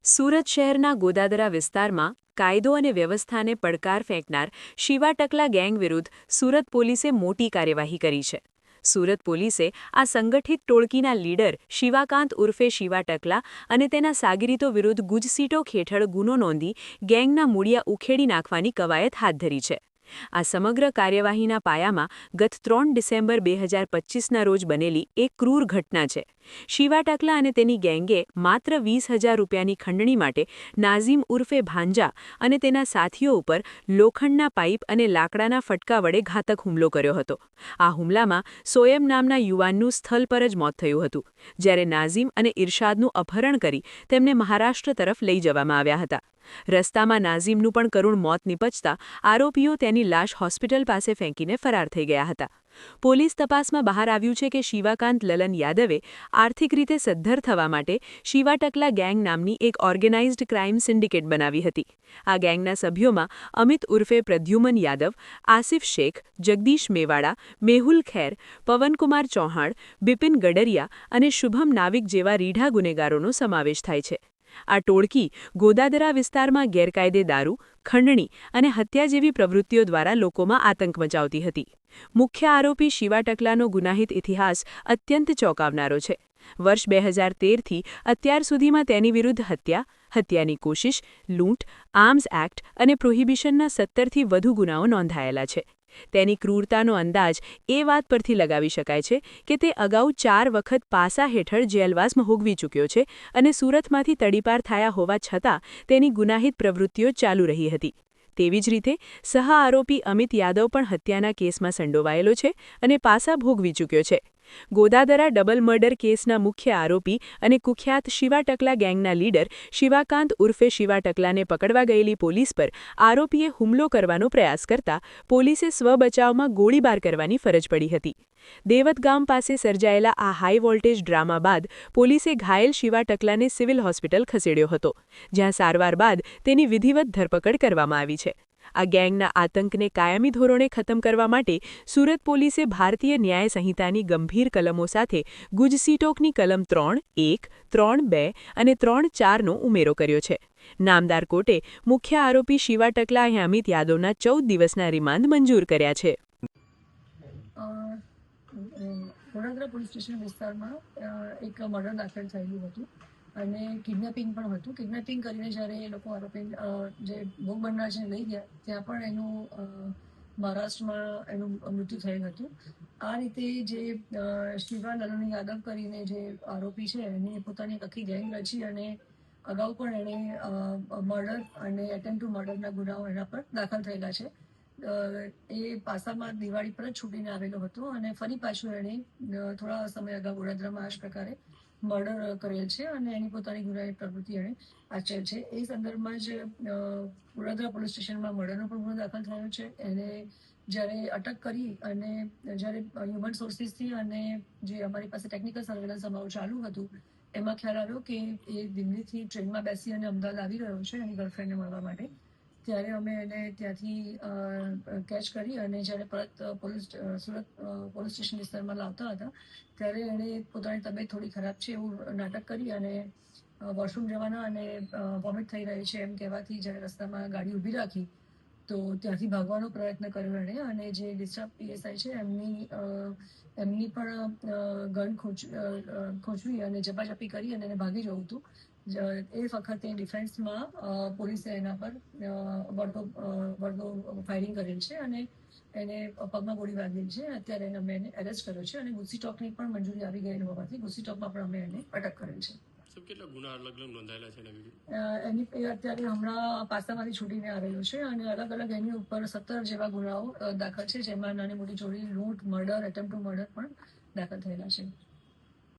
સુરત શહેરના ગોદાદરા વિસ્તારમાં કાયદો અને વ્યવસ્થાને પડકાર ફેંકનાર શિવા ટકલા ગેંગ વિરુદ્ધ સુરત પોલીસે મોટી કાર્યવાહી કરી છે. સુરત પોલીસે આ સંગઠિત ટોળકીના લીડર શિવાકાંત ઉર્ફે શિવા ટકલા અને તેના સાગરીતો વિરુદ્ધ ગુજસીટોક હેઠળ ગુનો નોંધી ગેંગના મૂળિયા ઉખેડી નાખવાની કવાયત હાથ ધરી છે. આ સમગ્ર કાર્યવાહીના પાયામાં ગત 3 ડિસેમ્બર 2025ના રોજ બનેલી એક ક્રૂર ઘટના છે. શિવા ટકલા અને તેની ગેંગે માત્ર 20,000 રૂપિયાની ખંડણી માટે નાઝીમ ઉર્ફે ભાંજા અને તેના સાથીઓ ઉપર લોખંડના પાઇપ અને લાકડાના ફટકા વડે ઘાતક હુમલો કર્યો હતો. આ હુમલામાં સોયમ નામના યુવાનનું સ્થળ પર જ મોત થયું હતું, જ્યારે નાઝીમ અને ઇરશાદનું અપહરણ કરી તેમને મહારાષ્ટ્ર તરફ લઈ જવામાં આવ્યા હતા. રસ્તામાં નાઝીમનું પણ કરુણ મોત નિપજતા આરોપીઓ તેની લાશ હોસ્પિટલ પાસે ફેંકીને ફરાર થઈ ગયા હતા. પોલીસ તપાસમાં બહાર આવ્યું છે કે શિવાકાંત લલન યાદવે આર્થિક રીતે સદ્ધર થવા માટે શિવા ટકલા ગેંગ નામની એક ઓર્ગેનાઇઝ્ડ ક્રાઇમ સિન્ડિકેટ બનાવી હતી. આ ગેંગના સભ્યોમાં અમિત ઉર્ફે પ્રદ્યુમન યાદવ, આસિફ શેખ, જગદીશ મેવાડા, મેહુલ ખેર, પવનકુમાર ચૌહાણ, બિપિન ગડરિયા અને શુભમ નાવિક જેવા રીઢા ગુનેગારોનો સમાવેશ થાય છે. આ ટોળકી ગોદાદરા વિસ્તારમાં ગેરકાયદે દારૂ, ખંડણી અને હત્યા જેવી પ્રવૃત્તિઓ દ્વારા લોકોમાં આતંક મચાવતી હતી. મુખ્ય આરોપી શિવા ટકલાનો ગુનાહિત ઇતિહાસ અત્યંત ચોંકાવનારો છે. વર્ષ 2013થી અત્યાર સુધીમાં તેની વિરુદ્ધ હત્યા, હત્યાની કોશિશ, લૂંટ, આર્મ્સ એક્ટ અને પ્રોહિબિશનના 17થી વધુ ગુનાઓ નોંધાયેલા છે. તેની ક્રૂરતાનો અંદાજ એ વાત પરથી લગાવી શકાય છે કે તે અગાઉ 4 વખત પાસા હેઠળ જેલવાસ ભોગવી ચૂક્યો છે અને સુરતમાંથી તડીપાર થયા હોવા છતાં તેની ગુનાહિત પ્રવૃત્તિઓ ચાલુ રહી હતી. તેવી જ રીતે સહ આરોપી અમિત યાદવ પણ હત્યાના કેસમાં સંડોવાયેલો છે અને પાસા ભોગવી ચૂક્યો છે. ગોદાદરા ડબલ મર્ડર કેસના મુખ્ય આરોપી અને કુખ્યાત શિવા ટકલા ગેંગના લીડર શિવાકાંત ઉર્ફે શિવા ટકલાને પકડવા ગયેલી પોલીસ પર આરોપીએ હુમલો કરવાનો પ્રયાસ કરતા પોલીસે સ્વબચાવમાં ગોળીબાર કરવાની ફરજ પડી હતી. દેવત ગામ પાસે સર્જાયેલા આ હાઈ વોલ્ટેજ ડ્રામા બાદ પોલીસે ઘાયલ શિવા ટકલાને સિવિલ હોસ્પિટલ ખસેડ્યો હતો, જ્યાં સારવાર બાદ તેની વિધિવત ધરપકડ કરવામાં આવી છે. આ ગેંગના આતંકને કાયમી ધોરણે ખતમ કરવા માટે સુરત પોલીસે ભારતીય ન્યાય સંહિતાની ગંભીર કલમો સાથે ગુજસીટોકની કલમ 3(1), 3(2) અને 3(4)નો ઉમેરો કર્યો છે. નામદાર કોર્ટે મુખ્ય આરોપી શિવા ટકલા અને અમિત યાદવના 14 દિવસના રિમાન્ડ મંજૂર કર્યા છે. વડોદરા પોલીસ સ્ટેશન વિસ્તારમાં એક મર્ડર દાખલ થયેલું હતું અને કિડનેપિંગ પણ હતું. કિડનેપિંગ કરીને જ્યારે એ લોકો આરોપી જે ભોગ બનનાર છે લઈ ગયા, ત્યાં પણ એનું મહારાષ્ટ્રમાં એનું મૃત્યુ થયેલ હતું. આ રીતે જે શિવા લલન યાદવ કરીને જે આરોપી છે એને પોતાની આખી ગેંગ રચી અને અગાઉ પણ એણે મર્ડર અને એટેમ્પ ટુ મર્ડરના ગુનાઓ એના પર દાખલ થયેલા છે. એ પાસામાં દિવાળી પર જ છૂટીને આવેલો હતો અને ફરી પાછું એણે થોડા સમય અગાઉ વડોદરામાં આ જ પ્રકારે મર્ડર કરેલ છે અને એની પોતાની ગુનાહિત પ્રવૃત્તિ એણે આચરેલ છે. એ સંદર્ભમાં જ વડોદરા પોલીસ સ્ટેશનમાં મર્ડરનો પણ ગુનો દાખલ થયો છે. એને જ્યારે અટક કરી અને જ્યારે હ્યુમન સોર્સિસથી અને જે અમારી પાસે ટેકનિકલ સર્વેલન્સ અમારું ચાલુ હતું, એમાં ખ્યાલ આવ્યો કે એ દિલ્હીથી ટ્રેનમાં બેસી અને અમદાવાદ આવી રહ્યો છે એની ગર્લફ્રેન્ડને મળવા માટે. ત્યારે અમે એને ત્યાંથી કેચ કરી અને જ્યારે પરત સુરત પોલીસ સ્ટેશન વિસ્તારમાં લાવતા હતા ત્યારે એણે પોતાની તબિયત થોડી ખરાબ છે એવું નાટક કરી અને વોશરૂમ જવાના અને વોમિટ થઈ રહી છે એમ કહેવાથી જ્યારે રસ્તામાં ગાડી ઊભી રાખી તો ત્યાંથી ભાગવાનો પ્રયત્ન કર્યો એણે અને જે ડિસ્ટર્બ પીએસઆઈ છે એમની પણ ગન ખોચવી અને ઝપાઝપી કરી અને એને ભાગી જવું હતું. એ વખતે ડિફેન્સમાં પોલીસે એના પર વળતો ફાયરિંગ કરેલ છે અને એને પગમાં ગોળી વાગેલ છે. અત્યારે અમે એને એરેસ્ટ કર્યો છે અને ગુજસીટોકની પણ મંજૂરી આવી ગયેલ હોવાથી ગુજસીટોકમાં પણ અમે એને અટક કરેલ છે. કેટલા ગુના અલગ અલગ નોંધાયેલા છે એની અત્યારે હમણાં પાસામાંથી છૂટીને આવેલો છે અને અલગ અલગ એની ઉપર 17 જેવા ગુનાઓ દાખલ છે, જેમાં નાની મોટી ચોરી, લૂંટ, મર્ડર, એટેમ્પ ટુ મર્ડર પણ દાખલ થયેલા છે.